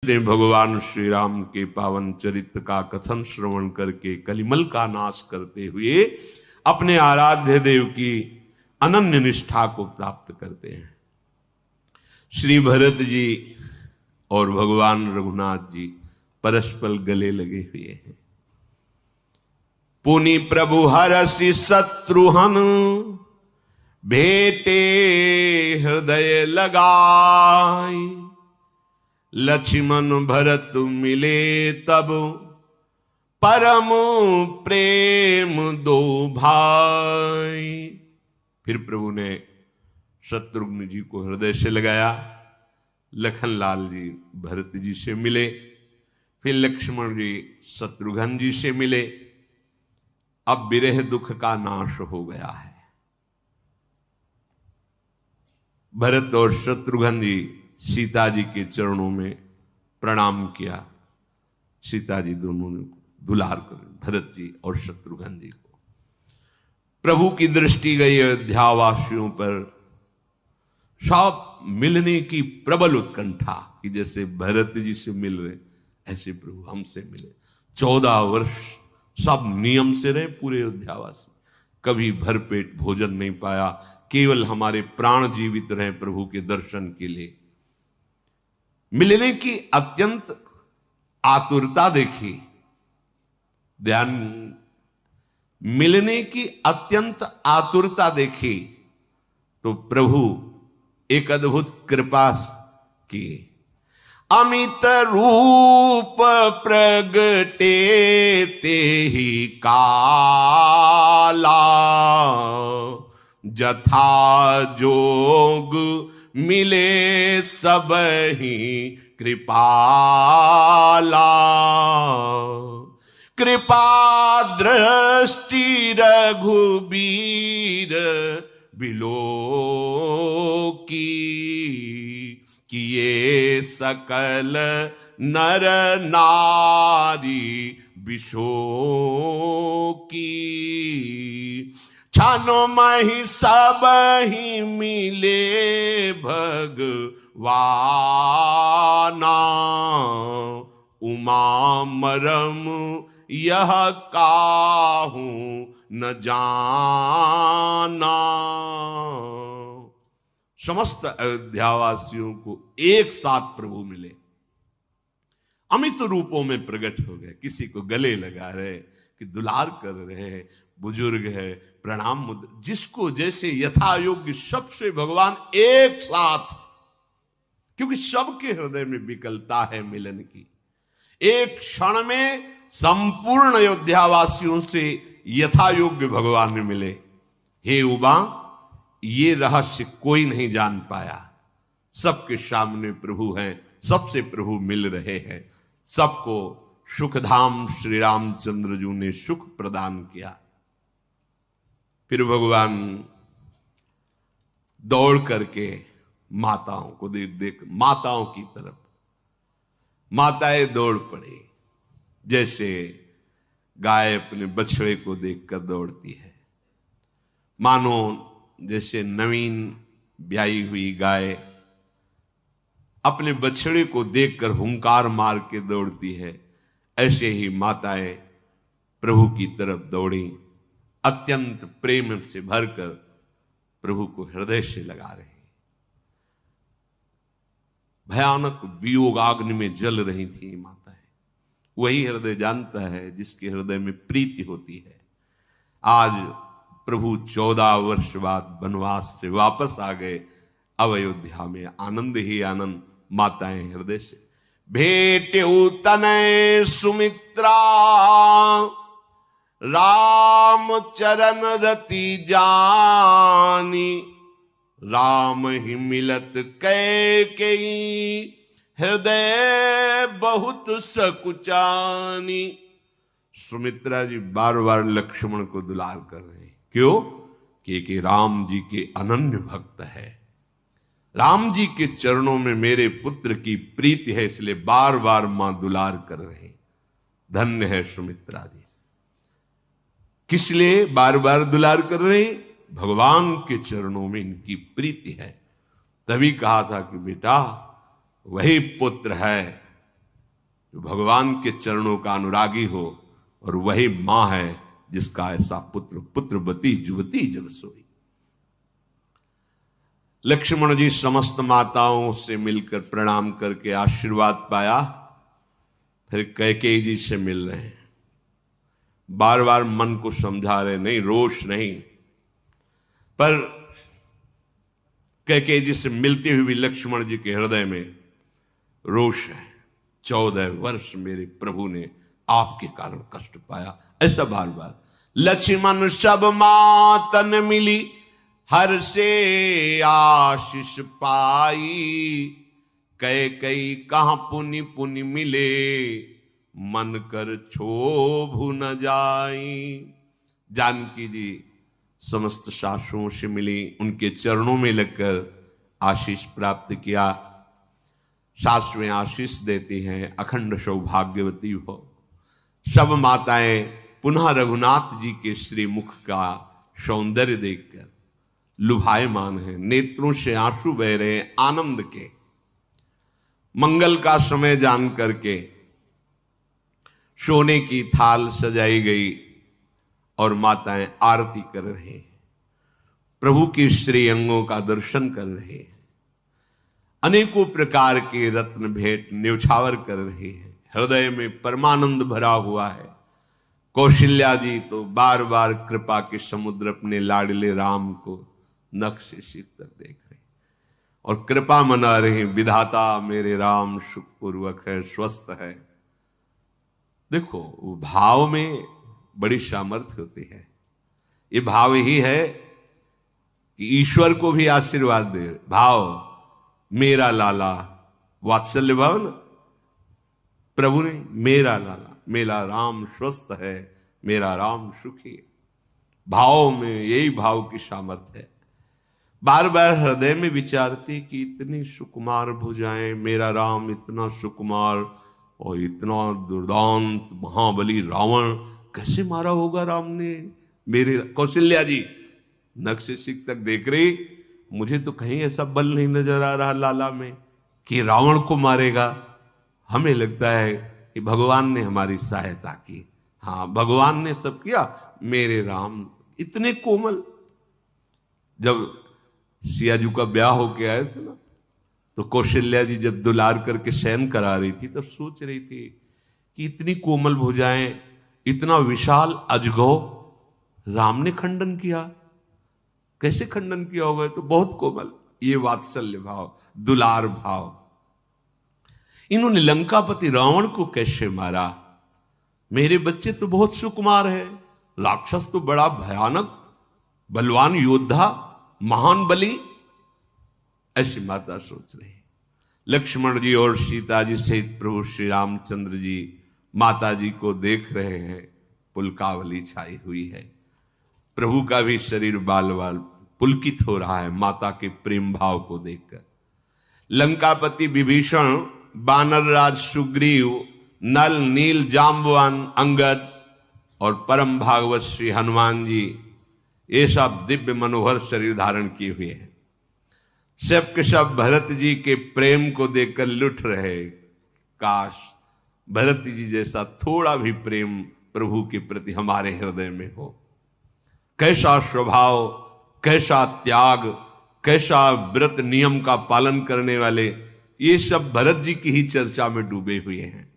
इतने भगवान श्री राम के पावन चरित्र का कथन श्रवण करके कलिमल का नाश करते हुए अपने आराध्य देव की अनन्य निष्ठा को प्राप्त करते हैं। श्री भरत जी और भगवान रघुनाथ जी परस्पर गले लगे हुए हैं। पुनि प्रभु हरसि शत्रुहन भेटे हृदय लगाई, लक्ष्मण भरत मिले तब परम प्रेम दो भाई। फिर प्रभु ने शत्रुघ्न जी को हृदय से लगाया, लखनलाल जी भरत जी से मिले, फिर लक्ष्मण जी शत्रुघ्न जी से मिले। अब विरह दुख का नाश हो गया है। भरत और शत्रुघ्न जी सीता जी के चरणों में प्रणाम किया। सीता जी दोनों ने दुलार कर भरत जी और शत्रुघ्न जी को। प्रभु की दृष्टि गई अयोध्यावासियों पर, सब मिलने की प्रबल उत्कंठा कि जैसे भरत जी से मिल रहे ऐसे प्रभु हमसे मिले। 14 वर्ष सब नियम से रहे पूरे अयोध्यावासी, कभी भरपेट भोजन नहीं पाया, केवल हमारे प्राण जीवित रहे प्रभु के दर्शन के लिए। मिलने की अत्यंत आतुरता देखी, ध्यान, मिलने की अत्यंत आतुरता देखी तो प्रभु एक अद्भुत कृपा की। अमित रूप प्रगटे ते ही काला, जथा जोग मिले सब ही कृपाला। कृपा दृष्टि रघुबीर बिलो की, किए सकल नर नारी विशो की। छानो मही सब ही मिले भगवाना, उमा मरम यह काहू न जाना। समस्त अयोध्यावासियों को एक साथ प्रभु मिले, अमित रूपों में प्रकट हो गए। किसी को गले लगा रहे, कि दुलार कर रहे, बुजुर्ग है प्रणाम मुद्रा, जिसको जैसे यथा योग्य सबसे भगवान एक साथ, क्योंकि सबके हृदय में विकलता है मिलन की। एक क्षण में संपूर्ण अयोध्यावासियों से यथा योग्य भगवान ने मिले। हे उमा, ये रहस्य कोई नहीं जान पाया। सबके सामने प्रभु हैं, सबसे प्रभु मिल रहे हैं, सबको सुखधाम श्री रामचंद्र जी ने सुख प्रदान किया। फिर भगवान दौड़ करके माताओं को देख माताओं की तरफ, माताएं दौड़ पड़ी, जैसे गाय अपने बछड़े को देखकर दौड़ती है। मानो जैसे नवीन ब्याई हुई गाय अपने बछड़े को देखकर हुंकार मार के दौड़ती है, ऐसे ही माताएं प्रभु की तरफ दौड़ी, अत्यंत प्रेम से भरकर प्रभु को हृदय से लगा रही। भयानक वियोगाग्नि में जल रही थी माताएं। वही हृदय जानता है जिसके हृदय में प्रीति होती है। आज प्रभु 14 वर्ष बाद वनवास से वापस आ गए। अब अयोध्या में आनंद ही आनंद, माताएं हृदय से भेटे तनय सुमित्रा, राम चरण रति जानी। राम ही मिलत कैकेयी, हृदय बहुत सकुचानी। सुमित्रा जी बार बार लक्ष्मण को दुलार कर रहे हैं। क्यों? कि राम जी के अनन्य भक्त है, राम जी के चरणों में मेरे पुत्र की प्रीति है, इसलिए बार बार मां दुलार कर रहे हैं। धन्य है सुमित्रा जी। किस लिए बार बार दुलार कर रहे हैं? भगवान के चरणों में इनकी प्रीति है। तभी कहा था कि बेटा वही पुत्र है जो भगवान के चरणों का अनुरागी हो, और वही मां है जिसका ऐसा पुत्र, पुत्रवती जुवती जग सोई। लक्ष्मण जी समस्त माताओं से मिलकर प्रणाम करके आशीर्वाद पाया, फिर कैकेयी जी से मिल रहे हैं। बार बार मन को समझा रहे, नहीं रोष नहीं, पर कैकेयी जी से मिलते हुए भी लक्ष्मण जी के हृदय में रोष है। 14 वर्ष मेरे प्रभु ने आपके कारण कष्ट पाया, ऐसा बार बार। लक्ष्मण सब मातन मिली, हर से आशीष पाई, कैकेयी कहां पुनि पुनि मिले, मन कर क्षोभ न जाई। जानकी जी समस्त सासुओं से मिली, उनके चरणों में लगकर आशीष प्राप्त किया। सासुएं आशीष देती हैं, अखंड सौभाग्यवती हो। सब माताएं पुनः रघुनाथ जी के श्रीमुख का सौंदर्य देखकर लुभायमान हैं, नेत्रों से आंसू बह रहे हैं आनंद के। मंगल का समय जान करके सोने की थाल सजाई गई और माताएं आरती कर रहे हैं, प्रभु की श्री अंगों का दर्शन कर रहे हैं, अनेकों प्रकार के रत्न भेंट न्यौछावर कर रहे हैं, हृदय में परमानंद भरा हुआ है। कौशल्या जी तो बार बार कृपा के समुद्र अपने लाडले राम को नख से सिर तक देख रहे और कृपा मना रहे, विधाता मेरे राम सुखपूर्वक है, स्वस्थ है। देखो, भाव में बड़ी सामर्थ्य होती है। ये भाव ही है कि ईश्वर को भी आशीर्वाद दे। भाव मेरा लाला, वात्सल्य भाव ना, प्रभु ने मेरा लाला, मेरा राम स्वस्थ है, मेरा राम सुखी है। भाव में यही भाव की सामर्थ्य है। बार बार हृदय में विचारती कि इतनी सुकुमार भुजाएं, मेरा राम इतना सुकुमार और इतना दुर्दांत महाबली रावण कैसे मारा होगा राम ने। मेरे कौशल्या जी नख से सिर तक देख रही, मुझे तो कहीं ऐसा बल नहीं नजर आ रहा लाला में कि रावण को मारेगा। हमें लगता है कि भगवान ने हमारी सहायता की। हाँ, भगवान ने सब किया। मेरे राम इतने कोमल। जब सियाजू का ब्याह होके आए थे ना, तो कौशल्या जी जब दुलार करके शयन करा रही थी, तब सोच रही थी कि इतनी कोमल भुजाएं, इतना विशाल अजगौ राम ने खंडन किया, कैसे खंडन किया होगा, तो बहुत कोमल। ये वात्सल्य भाव, दुलार भाव। इन्होंने लंकापति रावण को कैसे मारा। मेरे बच्चे तो बहुत सुकुमार है, राक्षस तो बड़ा भयानक बलवान योद्धा, महान बली। ऐसी माता सोच रही। लक्ष्मण जी और सीता जी सहित प्रभु श्री रामचंद्र जी माता जी को देख रहे हैं। पुलकावली छाई हुई है। प्रभु का भी शरीर बाल बाल पुलकित हो रहा है माता के प्रेम भाव को देखकर। लंकापति विभीषण, बानरराज सुग्रीव, नल नील जाम्बवान अंगद और परम भागवत श्री हनुमान जी, ये सब दिव्य मनोहर शरीर धारण किए हुए हैं। सब के सब भरत जी के प्रेम को देखकर लुट रहे। काश भरत जी जैसा थोड़ा भी प्रेम प्रभु के प्रति हमारे हृदय में हो। कैसा स्वभाव, कैसा त्याग, कैसा व्रत नियम का पालन करने वाले, ये सब भरत जी की ही चर्चा में डूबे हुए हैं।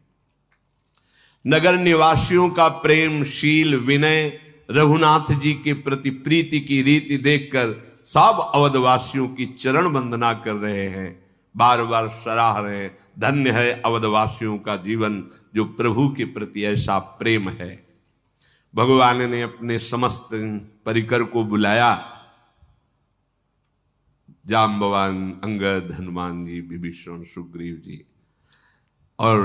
नगर निवासियों का प्रेम, शील, विनय, रघुनाथ जी के प्रति प्रीति की रीति देखकर सब अवधवासियों की चरण वंदना कर रहे हैं, बार बार सराह रहे हैं। धन्य है अवधवासियों का जीवन जो प्रभु के प्रति ऐसा प्रेम है। भगवान ने अपने समस्त परिकर को बुलाया, जाम्बवान, अंगद, हनुमान जी, विभीषण, सुग्रीव जी, और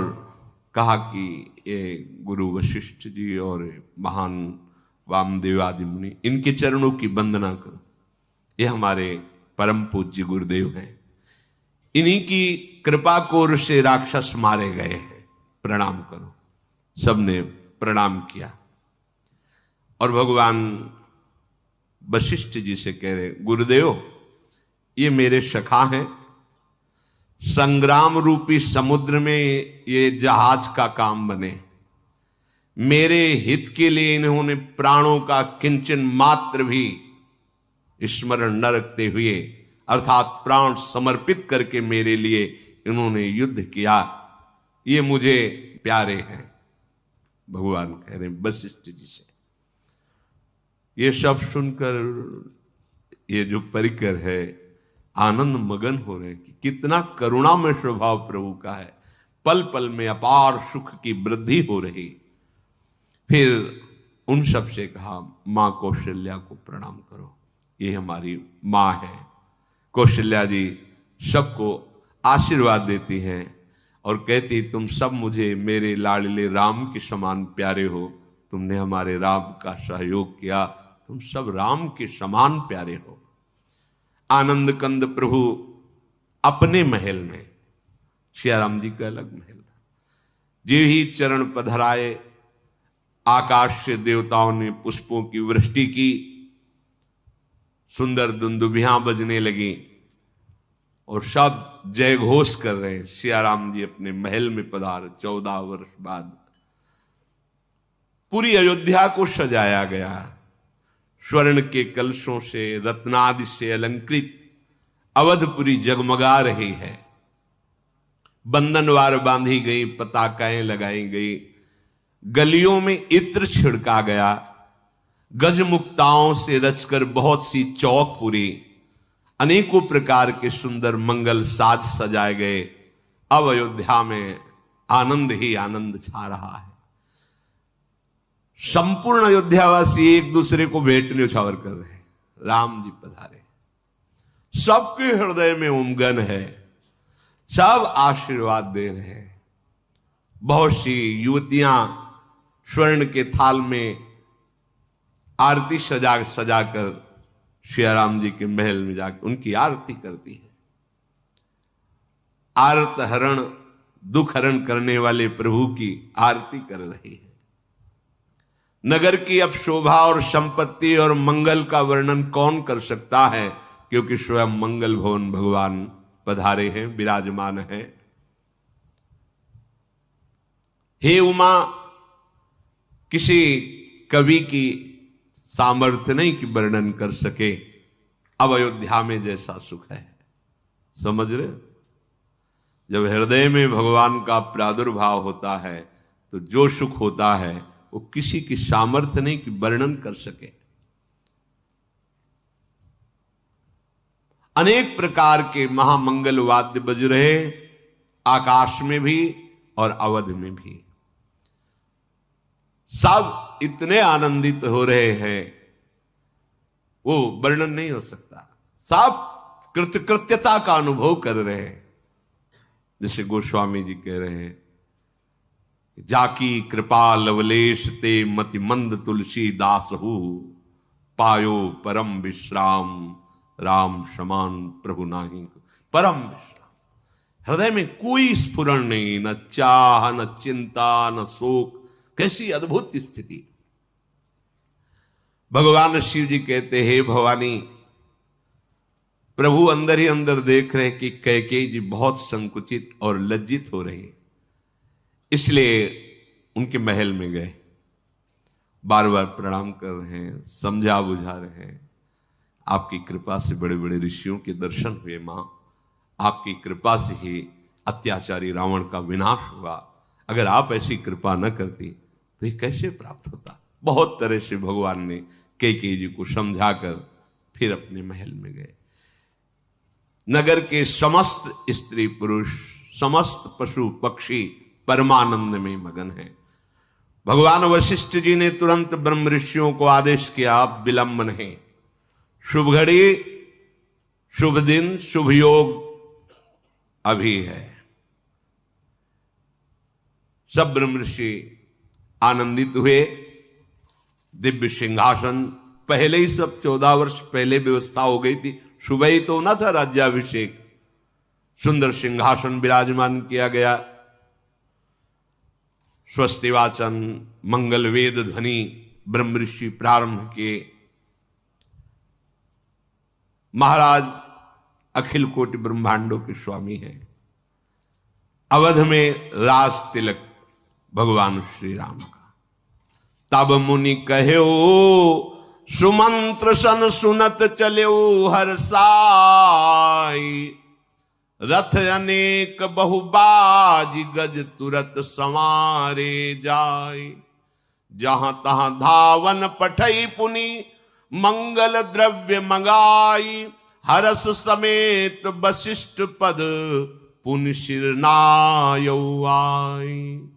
कहा कि ये गुरु वशिष्ठ जी और महान वामदेव आदि मुनि, इनके चरणों की वंदना करो। ये हमारे परम पूज्य गुरुदेव हैं, इन्हीं की कृपा कोर से राक्षस मारे गए हैं, प्रणाम करो। सबने प्रणाम किया और भगवान वशिष्ठ जी से कह रहे, गुरुदेव ये मेरे सखा हैं, संग्राम रूपी समुद्र में ये जहाज का काम बने। मेरे हित के लिए इन्होंने प्राणों का किंचन मात्र भी स्मरण न रखते हुए, अर्थात प्राण समर्पित करके मेरे लिए इन्होंने युद्ध किया, ये मुझे प्यारे हैं। भगवान कह रहे हैं वशिष्ठ जी से। ये सब सुनकर ये जो परिकर है आनंद मगन हो रहे कि कितना करुणामय स्वभाव प्रभु का है। पल पल में अपार सुख की वृद्धि हो रही। फिर उन सब से कहा, मां कौशल्या को प्रणाम करो, ये हमारी मां है। कौशल्या जी सबको आशीर्वाद देती हैं और कहती, तुम सब मुझे मेरे लाडले राम के समान प्यारे हो। तुमने हमारे राम का सहयोग किया, तुम सब राम के समान प्यारे हो। आनंद कंद प्रभु अपने महल में, सियाराम जी का अलग महल था, जे ही चरण पधराए आकाश से देवताओं ने पुष्पों की वृष्टि की, सुंदर दुंदुभियां बजने लगी और सब जय घोष कर रहे हैं। सियाराम जी अपने महल में पधार। 14 वर्ष बाद पूरी अयोध्या को सजाया गया। स्वर्ण के कलशों से, रत्नादि से अलंकृत अवधपुरी जगमगा रही है। बंधनवार बांधी गई, पताकाएं लगाई गई, गलियों में इत्र छिड़का गया, गजमुक्ताओं से रचकर बहुत सी चौक पूरी, अनेकों प्रकार के सुंदर मंगल साज सजाए गए। अब अयोध्या में आनंद ही आनंद छा रहा है। संपूर्ण अयोध्यावासी एक दूसरे को भेंट न्यौछावर कर रहे हैं। राम जी पधारे, सबके हृदय में उमगन है, सब आशीर्वाद दे रहे हैं। बहुत सी युवतियां स्वर्ण के थाल में आरती सजाकर सियाराम जी के महल में जाकर उनकी आरती करती है। आरत हरण, दुख हरण करने वाले प्रभु की आरती कर रही है। नगर की अब शोभा और संपत्ति और मंगल का वर्णन कौन कर सकता है, क्योंकि स्वयं मंगल भवन भगवान पधारे हैं, विराजमान हैं। हे उमा, किसी कवि की सामर्थ्य नहीं कि वर्णन कर सके अब अयोध्या में जैसा सुख है। समझ रहे? जब हृदय में भगवान का प्रादुर्भाव होता है तो जो सुख होता है वो किसी की सामर्थ्य नहीं कि वर्णन कर सके। अनेक प्रकार के महामंगल वाद्य बज रहे, आकाश में भी और अवध में भी। सब इतने आनंदित हो रहे हैं, वो वर्णन नहीं हो सकता। सब कृतकृत्यता का अनुभव कर रहे हैं। जैसे गोस्वामी जी कह रहे हैं, जाकी कृपा लवलेश ते मति मंद तुलसी दास हु, पायो परम विश्राम राम समान प्रभु नाही। परम विश्राम, हृदय में कोई स्फुरण नहीं, न चाह, न चिंता, न शोक। कैसी अद्भुत स्थिति। भगवान शिव जी कहते, हे भवानी, प्रभु अंदर ही अंदर देख रहे हैं कि कैकेयी जी बहुत संकुचित और लज्जित हो रही है, इसलिए उनके महल में गए। बार बार प्रणाम कर रहे हैं, समझा बुझा रहे हैं। आपकी कृपा से बड़े बड़े ऋषियों के दर्शन हुए मां, आपकी कृपा से ही अत्याचारी रावण का विनाश हुआ। अगर आप ऐसी कृपा न करती तो ये कैसे प्राप्त होता। बहुत तरह से भगवान ने कैकेयी जी को समझाकर फिर अपने महल में गए। नगर के समस्त स्त्री पुरुष, समस्त पशु पक्षी परमानंद में मगन हैं। भगवान वशिष्ठ जी ने तुरंत ब्रह्म ऋषियों को आदेश किया, अब विलंब नहीं, शुभ घड़ी, शुभ दिन, शुभ योग अभी है। सब ब्रह्म ऋषि आनंदित हुए। दिव्य सिंहासन पहले ही, सब 14 वर्ष पहले व्यवस्था हो गई थी। सुबह ही तो ना था राज्याभिषेक। सुंदर सिंहासन विराजमान किया गया। स्वस्ति वाचन, मंगल वेद ध्वनि ब्रह्म ऋषि प्रारंभ किए। महाराज अखिल कोटि ब्रह्मांडों के स्वामी हैं, अवध में रास तिलक भगवान श्री राम का। तब मुनि कहो सुमंत्र सन सुनत चलो हर्षाई, रथ अनेक बहुबाज गज तुरत संवारे जाय। जहां तहां धावन पठई पुनि मंगल द्रव्य मंगाई, हरस समेत वशिष्ठ पद पुनि शिरनायो आई।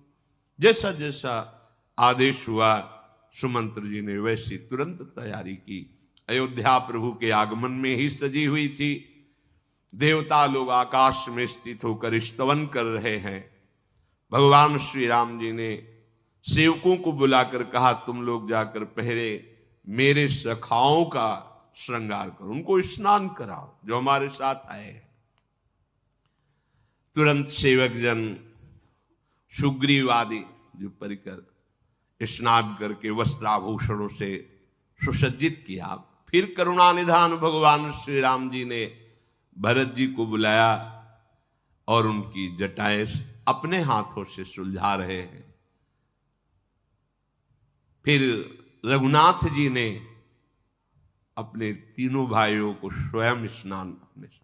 जैसा जैसा आदेश हुआ सुमंत्र जी ने वैसी तुरंत तैयारी की। अयोध्या प्रभु के आगमन में ही सजी हुई थी। देवता लोग आकाश में स्थित होकर स्तवन कर रहे हैं। भगवान श्री राम जी ने सेवकों को बुलाकर कहा, तुम लोग जाकर पहले मेरे सखाओं का श्रृंगार करो, उनको स्नान कराओ जो हमारे साथ आए हैं। तुरंत सेवक जन सुग्रीव आदि जो परिकर स्नान करके वस्त्राभूषणों से सुसज्जित किया। फिर करुणा निधान भगवान श्री राम जी ने भरत जी को बुलाया और उनकी जटाएं अपने हाथों से सुलझा रहे हैं। फिर रघुनाथ जी ने अपने तीनों भाइयों को स्वयं स्नान अपने साथ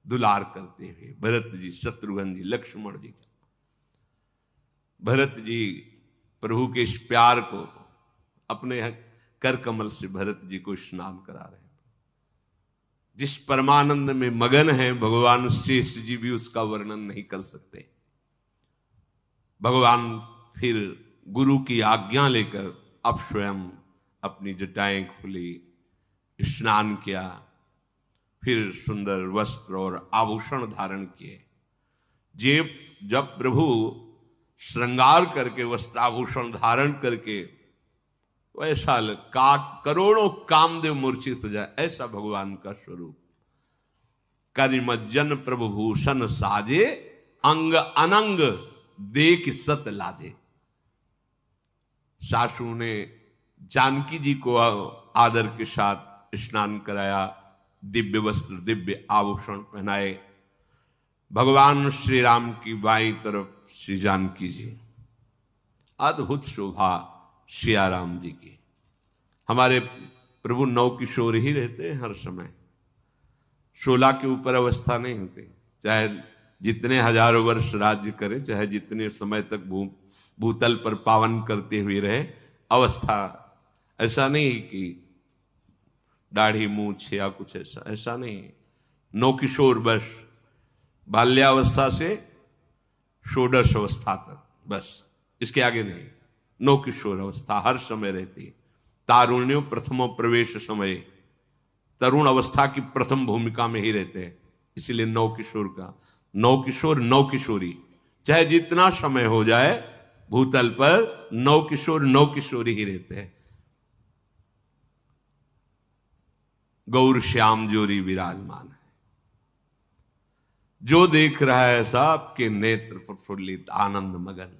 दुलार करते हुए, भरत जी, शत्रुघ्न जी, लक्ष्मण जी, भरत जी प्रभु के इस प्यार को अपने कर कमल से भरत जी को स्नान करा रहे हैं। जिस परमानंद में मगन है भगवान शेष जी भी उसका वर्णन नहीं कर सकते। भगवान फिर गुरु की आज्ञा लेकर अब स्वयं अपनी जटाएं खोली, स्नान किया, फिर सुंदर वस्त्र और आभूषण धारण किए। जब प्रभु श्रृंगार करके वस्त्राभूषण धारण करके ऐसा करोड़ों कामदेव मूर्छित हो जाए, ऐसा भगवान का स्वरूप। करिमज्जन प्रभु भूषण साजे, अंग अनंग देख सत लाजे। सासू ने जानकी जी को आदर के साथ स्नान कराया, दिव्य वस्त्र, दिव्य आभूषण पहनाए। भगवान श्री राम की बाईं तरफ श्री जानकी जी, अद्भुत शोभा सिया राम जी की। हमारे प्रभु नौ किशोर ही रहते हैं हर समय, 16 के ऊपर अवस्था नहीं होती। चाहे जितने हजारों वर्ष राज्य करें, चाहे जितने समय तक भूतल पर पावन करते हुए रहे, अवस्था ऐसा नहीं कि दाढ़ी मूछ या कुछ ऐसा नहीं। 9 किशोर बस, बाल्यावस्था से षोडश अवस्था तक, बस इसके आगे नहीं। 9 किशोर अवस्था हर समय रहती है। तारुण्यो प्रथमो प्रवेश समय, तरुण अवस्था की प्रथम भूमिका में ही रहते हैं। इसलिए 9 किशोर का 9 किशोर 9 किशोरी, चाहे जितना समय हो जाए भूतल पर 9 किशोर 9 किशोरी ही रहते हैं। गौर श्याम जोरी विराजमान है। जो देख रहा है सबके नेत्र प्रफुल्लित, आनंद मगन।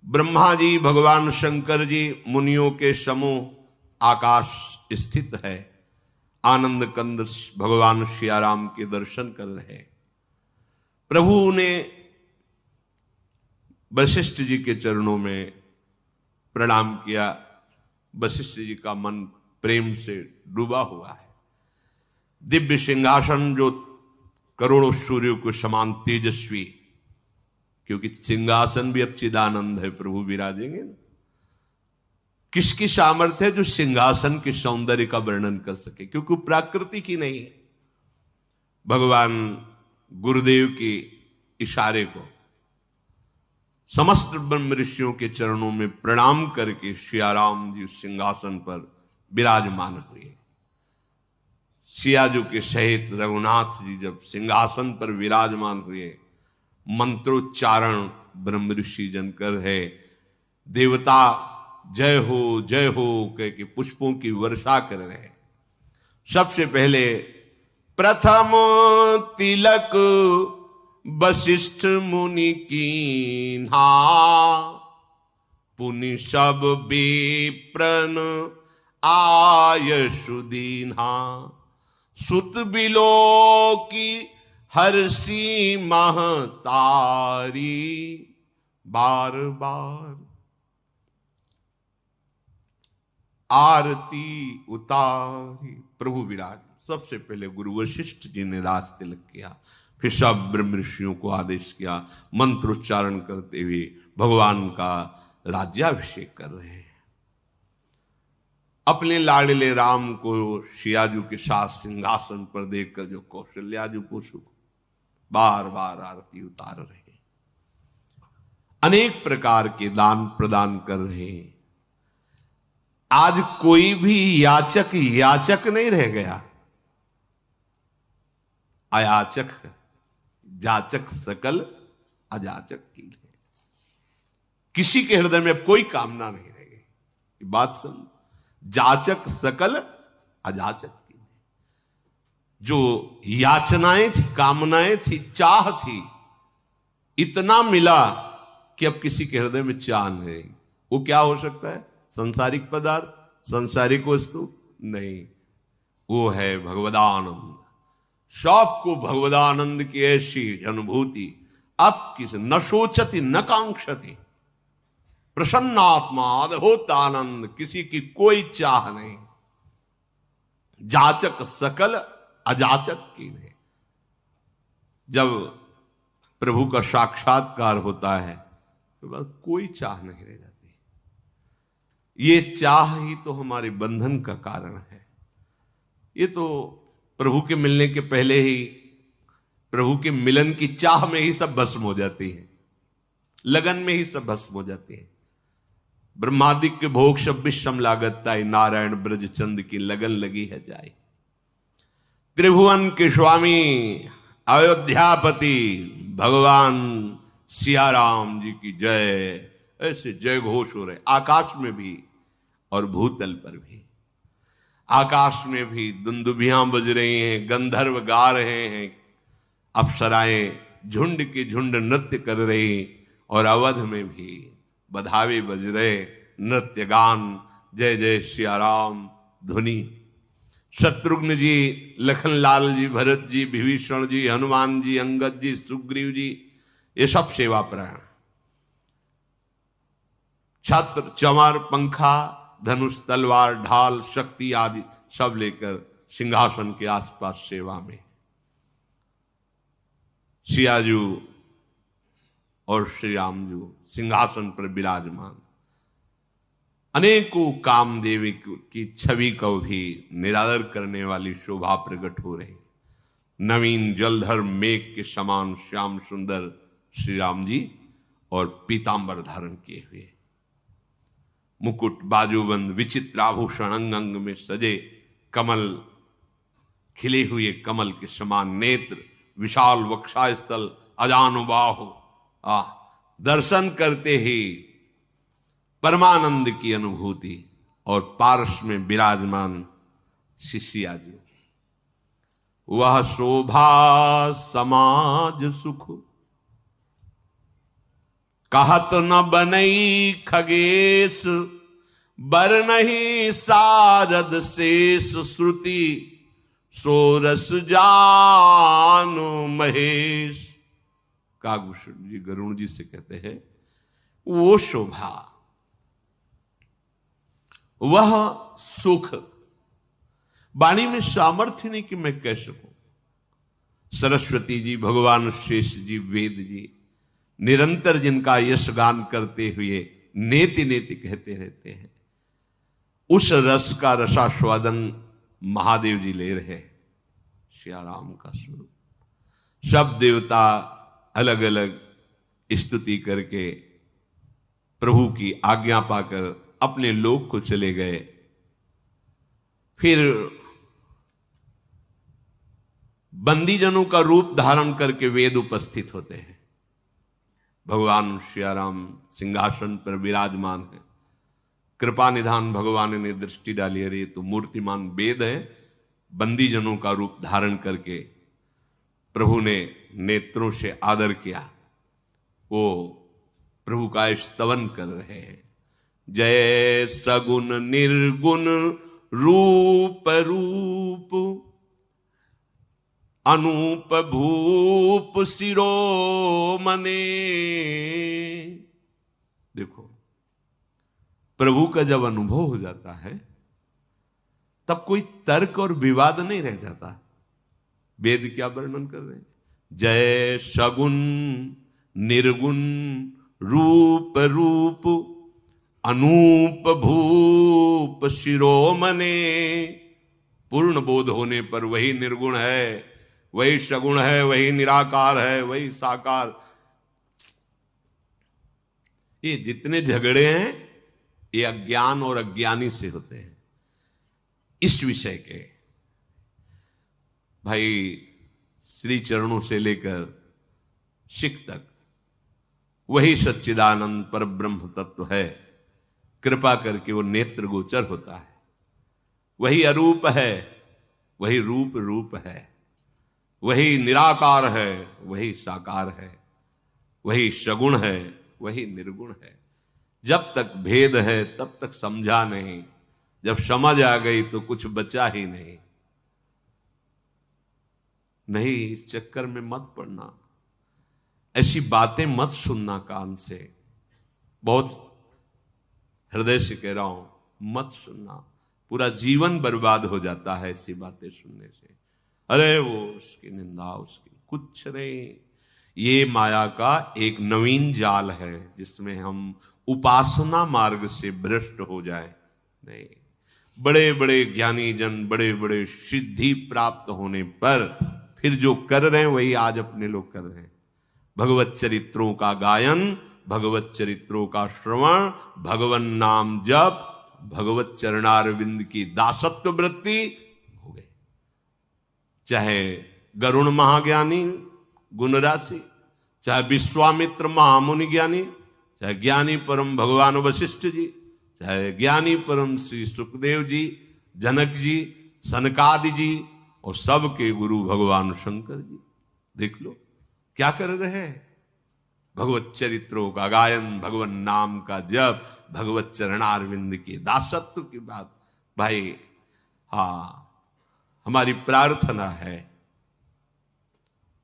ब्रह्मा जी, भगवान शंकर जी, मुनियों के समूह आकाश स्थित है, आनंद कंद भगवान सियाराम के दर्शन कर रहे। प्रभु ने वशिष्ठ जी के चरणों में प्रणाम किया। वशिष्ठ जी का मन प्रेम से डूबा हुआ है। दिव्य सिंहासन जो करोड़ों सूर्यों को समान तेजस्वी, क्योंकि सिंहासन भी अब चिदानंद है, प्रभु विराजेंगे ना। किसकी सामर्थ्य है जो सिंहासन के सौंदर्य का वर्णन कर सके, क्योंकि प्राकृतिक ही नहीं है। भगवान गुरुदेव के इशारे को समस्त ब्रह्म ऋषियों के चरणों में प्रणाम करके सियाराम जी सिंहासन पर विराजमान हुए। सियाजू के सहित रघुनाथ जी जब सिंहासन पर विराजमान हुए, मंत्रोच्चारण ब्रह्म ऋषि जन कर है। देवता जय हो कह के पुष्पों की वर्षा कर रहे हैं। सबसे पहले प्रथम तिलक वशिष्ठ मुनि कीन्हा, पुनि सब विप्रन आय सुदीन्हा। सुत बिलो की हर्षी महतारी बार बार, आरती उतारी। प्रभु विराज। सबसे पहले गुरु वशिष्ठ जी ने राज तिलक किया, फिर सब ब्रह्म ऋषियों को आदेश किया, मंत्रोच्चारण करते हुए भगवान का राज्याभिषेक कर रहे हैं। अपने लाडले राम को सियाजू के साथ सिंहासन पर देखकर जो कौशल्याजू को सुख, बार बार आरती उतार रहे हैं, अनेक प्रकार के दान प्रदान कर रहे हैं। आज कोई भी याचक याचक नहीं रह गया, अयाचक जाचक सकल अजाचक की है। किसी के हृदय में अब कोई कामना नहीं रह गई। बात समझ, जाचक सकल अजाचक की। जो याचनाएं थी, कामनाएं थी, चाह थी, इतना मिला कि अब किसी के हृदय में चाह नहीं। वो क्या हो सकता है? सांसारिक पदार्थ, सांसारिक वस्तु नहीं, वो है भगवदानंद। सबको भगवदानंद की ऐसी अनुभूति, अब किस न सोचती न कांक्षती, प्रसन्नात्मा अद्भुत आनंद, किसी की कोई चाह नहीं। जाचक सकल अजाचक की नहीं। जब प्रभु का साक्षात्कार होता है तो बस कोई चाह नहीं रह जाती। ये चाह ही तो हमारे बंधन का कारण है। ये तो प्रभु के मिलने के पहले ही, प्रभु के मिलन की चाह में ही सब भस्म हो जाती है, लगन में ही सब भस्म हो जाती है। ब्रह्मादिक के भोग शब्बिशम लागताई, नारायण ब्रज चंद की लगन लगी है जाए। त्रिभुवन के स्वामी अयोध्यापति भगवान सियाराम जी की जय, ऐसे जय घोष हो रहे आकाश में भी और भूतल पर भी। आकाश में भी दुंदुभियां बज रही हैं, गंधर्व गा रहे हैं, अप्सराएं झुंड के झुंड नृत्य कर रही, और अवध में भी बधावे बज रहे, नृत्य गान, जय जय सियाराम धुनी। शत्रुघ्न जी, लखनलाल जी, भरत जी, विभीषण जी, हनुमान जी, अंगद जी, सुग्रीव जी, ये सब सेवा परायण। छत्र, चमर, पंखा, धनुष, तलवार, ढाल, शक्ति आदि सब लेकर सिंहासन के आसपास सेवा में। सियाजू और श्री रामजू सिंहासन पर विराजमान। अनेकों कामदेव की छवि को भी निरादर करने वाली शोभा प्रकट हो रही। नवीन जलधर मेघ के समान श्याम सुंदर श्री राम जी, और पीतांबर धारण किए हुए, मुकुट, बाजूबंद, विचित्र आभूषण, अंग अंग में सजे, कमल, खिले हुए कमल के समान नेत्र, विशाल वक्षास्थल, अजानुबाहु। दर्शन करते ही परमानंद की अनुभूति। और पार्श में विराजमान शिष्याजी, वह शोभा समाज सुख, कहत न बनई खगेश, बर नहीं सारद शेष श्रुति, सोरस जानु महेश। कागभूषण जी गरुण जी से कहते हैं, वो शोभा, वह सुख, वाणी में सामर्थ्य नहीं कि मैं कह सकूं। सरस्वती जी, भगवान शेष जी, वेद जी निरंतर जिनका यश गान करते हुए नेति नेति कहते रहते हैं, उस रस का रसास्वादन महादेव जी ले रहे। सियाराम का स्वरूप, सब देवता अलग अलग स्तुति करके प्रभु की आज्ञा पाकर अपने लोक को चले गए। फिर बंदीजनों का रूप धारण करके वेद उपस्थित होते हैं। भगवान सियाराम सिंहासन पर विराजमान है। कृपा निधान भगवान ने दृष्टि डाली, अरे तो मूर्तिमान वेद है। बंदीजनों का रूप धारण करके प्रभु ने नेत्रों से आदर किया। वो प्रभु का स्तवन कर रहे हैं। जय सगुण निर्गुण रूप रूप, अनूप भूप शिरोमणे। देखो, प्रभु का जब अनुभव हो जाता है तब कोई तर्क और विवाद नहीं रह जाता। वेद क्या वर्णन कर रहे हैं? जय सगुण निर्गुण रूप रूप अनूप भूप शिरोमणे। पूर्ण बोध होने पर वही निर्गुण है, वही सगुण है, वही निराकार है, वही साकार। ये जितने झगड़े हैं ये अज्ञान और अज्ञानी से होते हैं। इस विषय के भाई श्री चरणों से लेकर शिख तक वही सच्चिदानंद पर ब्रह्म तत्व है। कृपा करके वो नेत्र गोचर होता है। वही अरूप है, वही रूप रूप है, वही निराकार है, वही साकार है, वही सगुण है, वही निर्गुण है। जब तक भेद है तब तक समझा नहीं, जब समझ आ गई तो कुछ बचा ही नहीं। नहीं, इस चक्कर में मत पड़ना, ऐसी बातें मत सुनना कान से। बहुत हृदय से कह रहा हूं, मत सुनना। पूरा जीवन बर्बाद हो जाता है ऐसी बातें सुनने से। अरे वो उसकी निंदा, उसकी कुछ नहीं। ये माया का एक नवीन जाल है जिसमें हम उपासना मार्ग से भ्रष्ट हो जाए। नहीं, बड़े बड़े ज्ञानी जन, बड़े बड़े सिद्धि प्राप्त होने पर फिर जो कर रहे हैं वही आज अपने लोग कर रहे हैं। भगवत चरित्रों का गायन, भगवत चरित्रों का श्रवण, भगवन नाम जप, भगवत चरणारविंद की दासत्व वृत्ति हो गई। चाहे गरुण महाज्ञानी गुण राशि, चाहे विश्वामित्र महामुनि ज्ञानी, चाहे ज्ञानी परम भगवान वशिष्ठ जी, चाहे ज्ञानी परम श्री सुखदेव जी, जनक जी, सनकादि जी, और सबके गुरु भगवान शंकर जी। देख लो क्या कर रहे हैं। भगवत चरित्रों का गायन, भगवान नाम का जप, भगवत चरणारविंद की दासत्व की बात। भाई हाँ, हमारी प्रार्थना है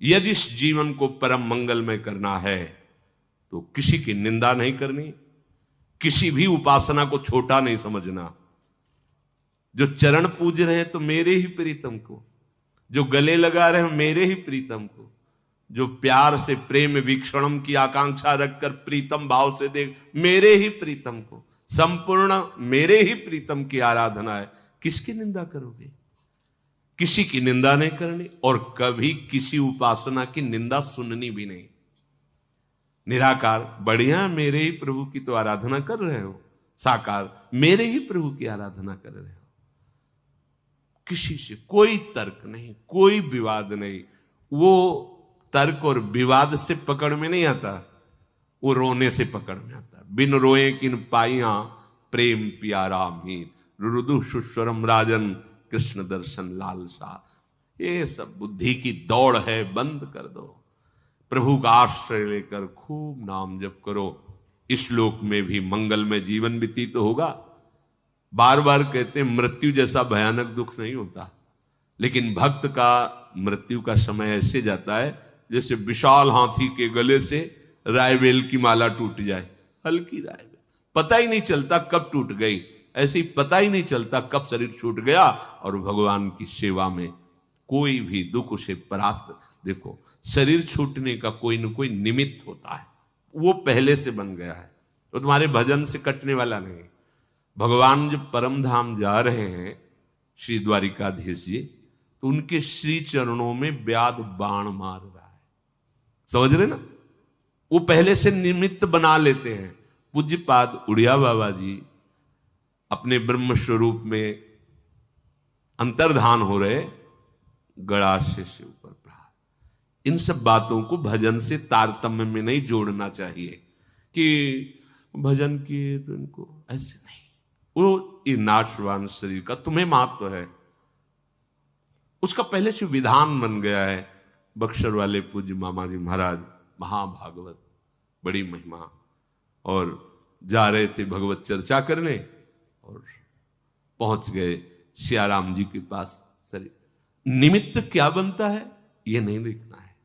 यदि इस जीवन को परम मंगलमय करना है तो किसी की निंदा नहीं करनी, किसी भी उपासना को छोटा नहीं समझना। जो चरण पूज रहे हैं तो मेरे ही प्रीतम को, जो गले लगा रहे हैं मेरे ही प्रीतम को, जो प्यार से प्रेम वीक्षणम की आकांक्षा रखकर प्रीतम भाव से देख मेरे ही प्रीतम को, संपूर्ण मेरे ही प्रीतम की आराधना है। किसकी निंदा करोगे? किसी की निंदा नहीं करनी और कभी किसी उपासना की निंदा सुननी भी नहीं। निराकार बढ़िया, मेरे ही प्रभु की तो आराधना कर रहे हो। साकार, मेरे ही प्रभु की आराधना कर रहे हो। किसी से कोई तर्क नहीं, कोई विवाद नहीं। वो तर्क और विवाद से पकड़ में नहीं आता, वो रोने से पकड़ में आता। बिन रोए किन पाइया प्रेम प्यारा मीत, रुदु सुस्वरम राजन कृष्ण दर्शन लालसा। ये सब बुद्धि की दौड़ है, बंद कर दो। प्रभु का आश्रय लेकर खूब नाम जप करो। इस लोक में भी मंगलमय जीवन व्यतीत होगा। बार बार कहते हैं मृत्यु जैसा भयानक दुख नहीं होता, लेकिन भक्त का मृत्यु का समय ऐसे जाता है जैसे विशाल हाथी के गले से रायबेल की माला टूट जाए। हल्की रायबेल, पता ही नहीं चलता कब टूट गई। ऐसे ही पता ही नहीं चलता कब शरीर छूट गया और भगवान की सेवा में कोई भी दुख उसे परास्त। देखो, शरीर छूटने का कोई न कोई निमित्त होता है, वो पहले से बन गया है, तो तुम्हारे भजन से कटने वाला नहीं। भगवान जब परम धाम जा रहे हैं श्री द्वारिकाधीश जी, तो उनके श्री चरणों में व्याध बाण मार रहा है। समझ रहे ना? वो पहले से निमित्त बना लेते हैं। पूज्यपाद उड़िया बाबा जी अपने ब्रह्म स्वरूप में अंतर्धान हो रहे, गड़ाशय से ऊपर प्रहार। इन सब बातों को भजन से तारतम्य में नहीं जोड़ना चाहिए कि भजन किए तो इनको ऐसे नहीं। वो ये नाशवान शरीर का तुम्हें महत्व है, उसका पहले से विधान बन गया है। बक्सर वाले पूज्य मामा जी महाराज महाभागवत, बड़ी महिमा, और जा रहे थे भगवत चर्चा करने और पहुंच गए सियाराम जी के पास। शरीर निमित्त क्या बनता है? ये नहीं देखना है।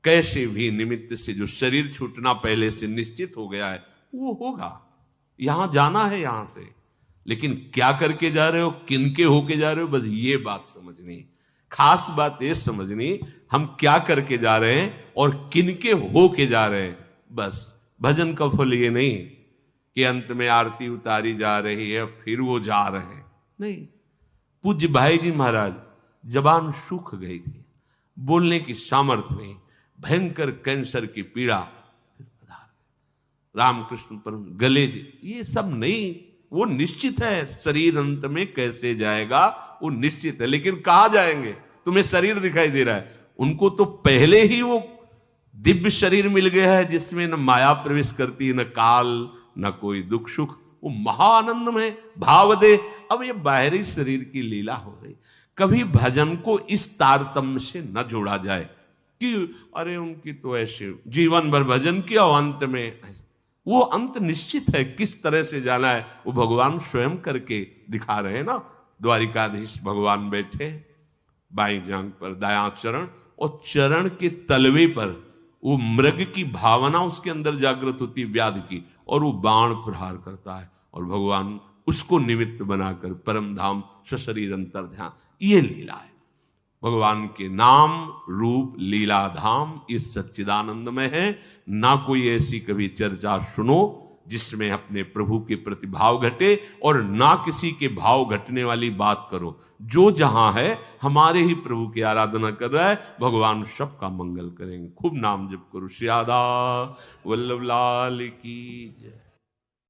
कैसे भी निमित्त से जो शरीर छूटना पहले से निश्चित हो गया है वो होगा, यहां जाना है यहां से, लेकिन क्या करके जा रहे हो, किनके होके जा रहे हो, बस ये बात समझनी। खास बात ये समझनी हम क्या करके जा रहे हैं और किनके होके जा रहे हैं। बस भजन का फल ये नहीं कि अंत में आरती उतारी जा रही है फिर वो जा रहे हैं, नहीं। पूज्य भाई जी महाराज जबान सूख गई थी, बोलने की सामर्थ्य नहीं, भयंकर कैंसर की पीड़ा, रामकृष्ण परम गले जी, ये सब नहीं, वो निश्चित है शरीर अंत में कैसे जाएगा वो निश्चित है, लेकिन कहां जाएंगे। तुम्हें शरीर दिखाई दे रहा है, उनको तो पहले ही वो दिव्य शरीर मिल गया है जिसमें न माया प्रवेश करती, न काल, न कोई दुख सुख, वो महाआनंद में भाव दे। अब ये बाहरी शरीर की लीला हो रही। कभी भजन को इस तारतम्य से न जोड़ा जाए कि अरे उनकी तो ऐसे जीवन भर भजन किया और अंत में, वो अंत निश्चित है, किस तरह से जाना है वो भगवान स्वयं करके दिखा रहे हैं ना। द्वारिकाधीश भगवान बैठे बाईं जांग पर दायां चरण, और चरण के तलवे पर वो मृग की भावना उसके अंदर जागृत होती है, व्याध की, और वो बाण प्रहार करता है और भगवान उसको निमित्त बनाकर परम धाम सशरीर अंतर ध्यान, ये लीला है। भगवान के नाम रूप लीला धाम इस सच्चिदानंद में है। ना कोई ऐसी कभी चर्चा सुनो जिसमें अपने प्रभु के प्रति भाव घटे, और ना किसी के भाव घटने वाली बात करो। जो जहां है हमारे ही प्रभु की आराधना कर रहा है, भगवान सबका मंगल करेंगे। खूब नाम जप करो। श्री राधा वल्लभ लाल की जय।